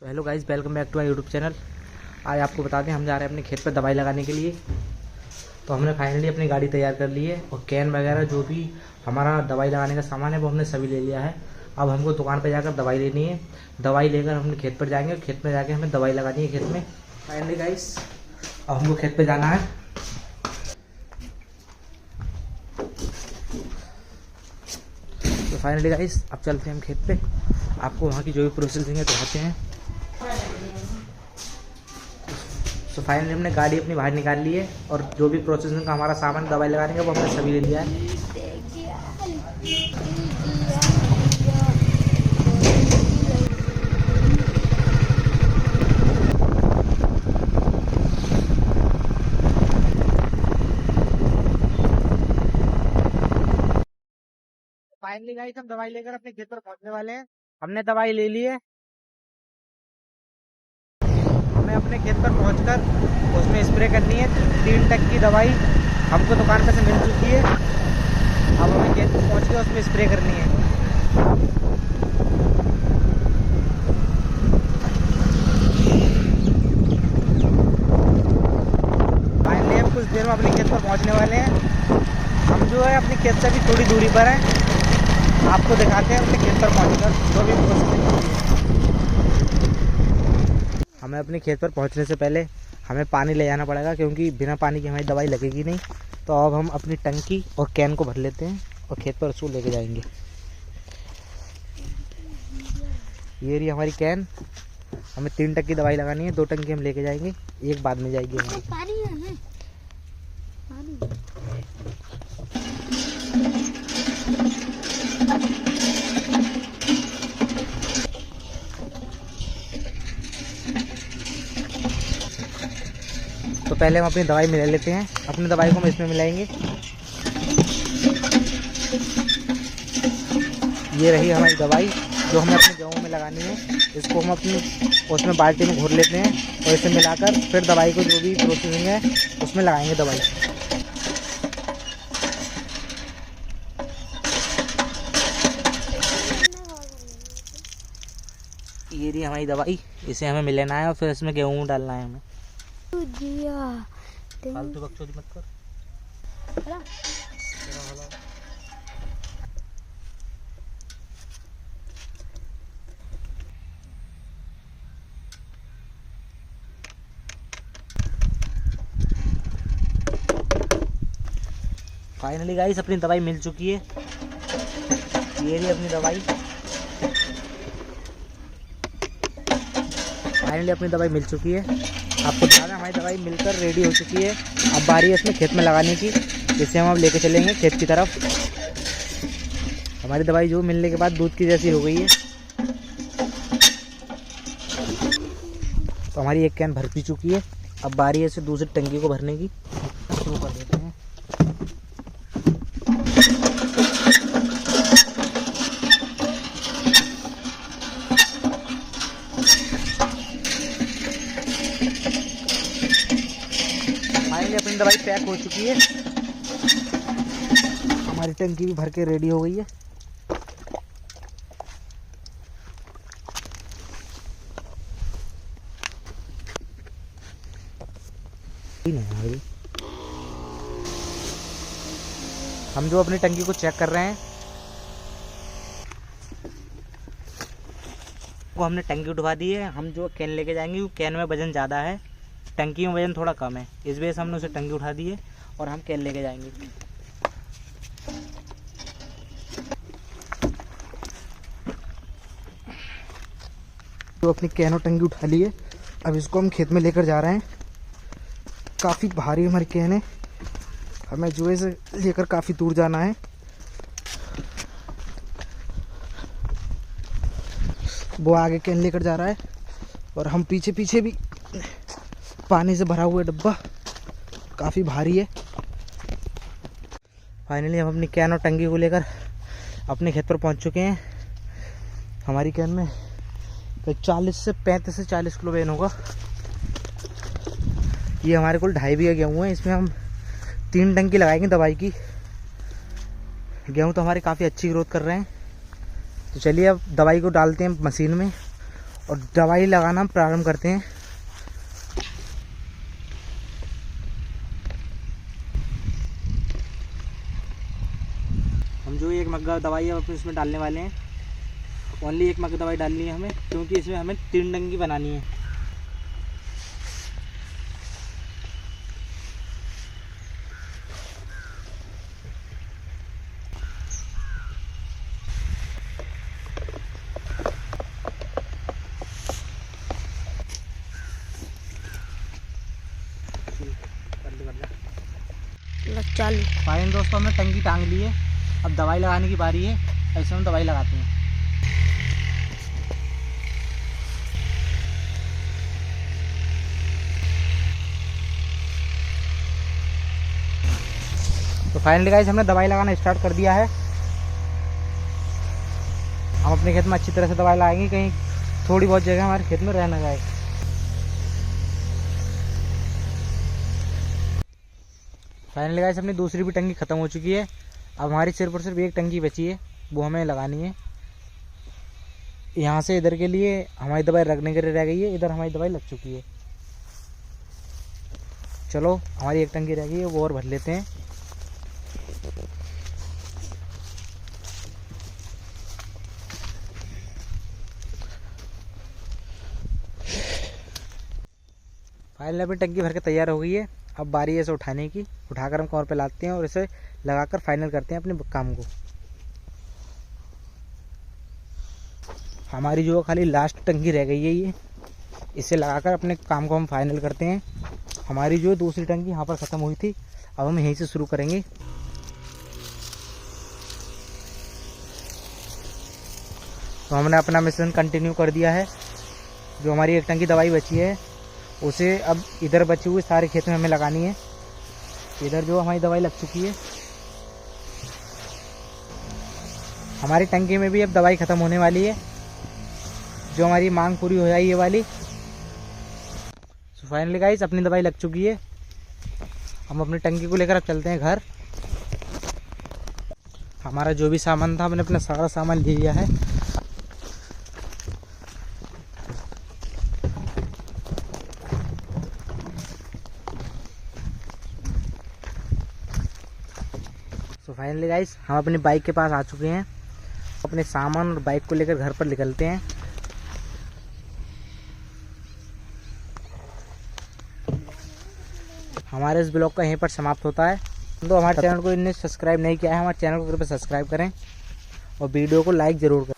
Hello guys, welcome back to my YouTube channel. आज आपको बता दें हम जा रहे हैं अपने खेत पर दवाई लगाने के लिए। तो हमने फाइनली अपनी गाड़ी तैयार कर ली है और कैन वगैरह जो भी हमारा दवाई लगाने का सामान है वो हमने सभी ले लिया है। अब हमको दुकान पर जाकर दवाई लेनी है। दवाई लेकर हम खेत पर जाएंगे और खेत में जाके हमें दवाई लगानी है खेत में। फाइनली गाइस अब हमको खेत पर जाना है। तो फाइनली गाइस अब चलते हैं हम खेत पे, आपको वहाँ की जो भी प्रोसेसिंग है दिखाते हैं। तो फाइनली हमने गाड़ी अपनी बाहर निकाल ली है और जो भी प्रोसेसिंग का हमारा सामान दवाई लगाने का वो हमने सभी ले लिया है। फाइनली गाइस हम दवाई लेकर अपने खेत पर पहुंचने वाले हैं। हमने दवाई ले ली है। हमें अपने खेत पर पहुंचकर उसमें स्प्रे करनी है। 3 टन की दवाई हमको दुकान पर से मिल चुकी है। अब हमें खेत पर पहुंच के उसमें स्प्रे करनी है। फाइनली हम कुछ देर में अपने खेत पर पहुंचने वाले हैं। हम जो है अपने खेत से भी थोड़ी दूरी पर हैं, आपको दिखाते हैं अपने खेत पर पहुंचकर जो भी प्रोसेसिंग होती है। हमें अपने खेत पर पहुंचने से पहले हमें पानी ले जाना पड़ेगा, क्योंकि बिना पानी की हमारी दवाई लगेगी नहीं। तो अब हम अपनी टंकी और कैन को भर लेते हैं और खेत पर उसको लेके जाएंगे। ये रही हमारी कैन। हमें 3 टंकी दवाई लगानी है। 2 टंकी हम लेके जाएंगे, एक बाद में जाएगी हमारी। पानी है पानी। तो पहले हम अपनी दवाई मिला लेते हैं। अपनी दवाई को हम इसमें मिलाएंगे। ये रही हमारी दवाई जो हमें अपने गेहूं में लगानी है। इसको हम अपनी उसमें बाल्टी में घोर लेते हैं और इसे मिलाकर फिर दवाई को जो भी प्रोसेसिंग है उसमें लगाएंगे दवाई। ये रही हमारी दवाई, इसे हमें मिलाना है और फिर इसमें गेहूं डालना है हमें। फालतू बकचोदी मत कर। फाइनली गाइस अपनी दवाई मिल चुकी है। ये रही अपनी दवाई। फाइनली अपनी दवाई मिल चुकी है। आपको बता दें हमारी दवाई मिलकर रेडी हो चुकी है। अब बारी है इसमें खेत में लगाने की, जिसे हम अब लेके चलेंगे खेत की तरफ। हमारी दवाई जो मिलने के बाद दूध की जैसी हो गई है। तो हमारी एक कैन भर भी चुकी है। अब बारी है इसे दूसरी टंकी को भरने की। शुरू कर देते हैं। अपनी दवाई पैक हो चुकी है। हमारी टंकी भी भर के रेडी हो गई है। हम जो अपनी टंकी को चेक कर रहे हैं, वो हमने टंकी उठवा दी है। हम जो कैन लेके जाएंगे वो कैन में वजन ज़्यादा है, टंकी में वजन थोड़ा कम है। इस वजह से हमने उसे टंकी उठा दी है और हम कैन लेके जाएंगे। तो अपनी कैन और टंकी उठा ली है। अब इसको हम खेत में लेकर जा रहे हैं। काफ़ी भारी हमारी कैन है, हमें जो है लेकर काफ़ी दूर जाना है। वो आगे कैन लेकर जा रहा है और हम पीछे पीछे भी। पानी से भरा हुआ डब्बा काफ़ी भारी है। फाइनली हम अपनी कैन और टंकी को लेकर अपने खेत पर पहुंच चुके हैं। हमारी कैन में 35 से 40 किलो वजन होगा। ये हमारे कुल 2.5 बीघा गेहूँ है। इसमें हम 3 टंकी लगाएंगे दवाई की। गेहूँ तो हमारे काफ़ी अच्छी ग्रोथ कर रहे हैं। तो चलिए अब दवाई को डालते हैं मशीन में और दवाई लगाना प्रारंभ करते हैं। हम जो एक मग्गा दवाई है अपने इसमें डालने वाले हैं। ओनली एक मग्गा दवाई डालनी है हमें, क्योंकि इसमें हमें 3 टंकी बनानी है। चालू फाइन दोस्तों, हमने टंकी टांग ली है। अब दवाई लगाने की बारी है। ऐसे हम दवाई लगाते हैं। तो फाइनली गाइस हमने दवाई लगाना स्टार्ट कर दिया है। हम अपने खेत में अच्छी तरह से दवाई लगाएंगे, कहीं थोड़ी बहुत जगह हमारे खेत में रह ना जाए। फाइनली गाइस अपनी दूसरी भी टंकी ख़त्म हो चुकी है। अब हमारी सिर्फ और सिर्फ एक टंकी बची है, वो हमें लगानी है। यहाँ से इधर के लिए हमारी दवाई रखने के लिए रह गई है, इधर हमारी दवाई लग चुकी है। चलो हमारी एक टंकी रह गई है, वो और भर लेते हैं। फाइनली अपनी टंकी भर के तैयार हो गई है। अब बारी है इसे उठाने की। उठाकर हम कवर पे लाते हैं और इसे लगाकर फाइनल करते हैं अपने काम को। हमारी जो खाली लास्ट टंकी रह गई है ये, इसे लगाकर अपने काम को हम फाइनल करते हैं। हमारी जो दूसरी टंकी यहाँ पर ख़त्म हुई थी, अब हम यहीं से शुरू करेंगे। तो हमने अपना मिशन कंटिन्यू कर दिया है। जो हमारी एक टंकी दवाई बची है उसे अब इधर बचे हुए सारे खेत में हमें लगानी है। इधर जो हमारी दवाई लग चुकी है, हमारी टंकी में भी अब दवाई ख़त्म होने वाली है। जो हमारी मांग पूरी हो जाएगी ये वाली। सो फाइनली गाइस अपनी दवाई लग चुकी है। हम अपनी टंकी को लेकर अब चलते हैं घर। हमारा जो भी सामान था हमने अपना सारा सामान ले लिया है। तो फाइनली गाइस हम अपनी बाइक के पास आ चुके हैं। अपने सामान और बाइक को लेकर घर पर निकलते हैं। हमारे इस ब्लॉग का यहीं पर समाप्त होता है। तो हमारे चैनल को इन्हें सब्सक्राइब नहीं किया है, हमारे चैनल को कृपया सब्सक्राइब करें और वीडियो को लाइक ज़रूर करें।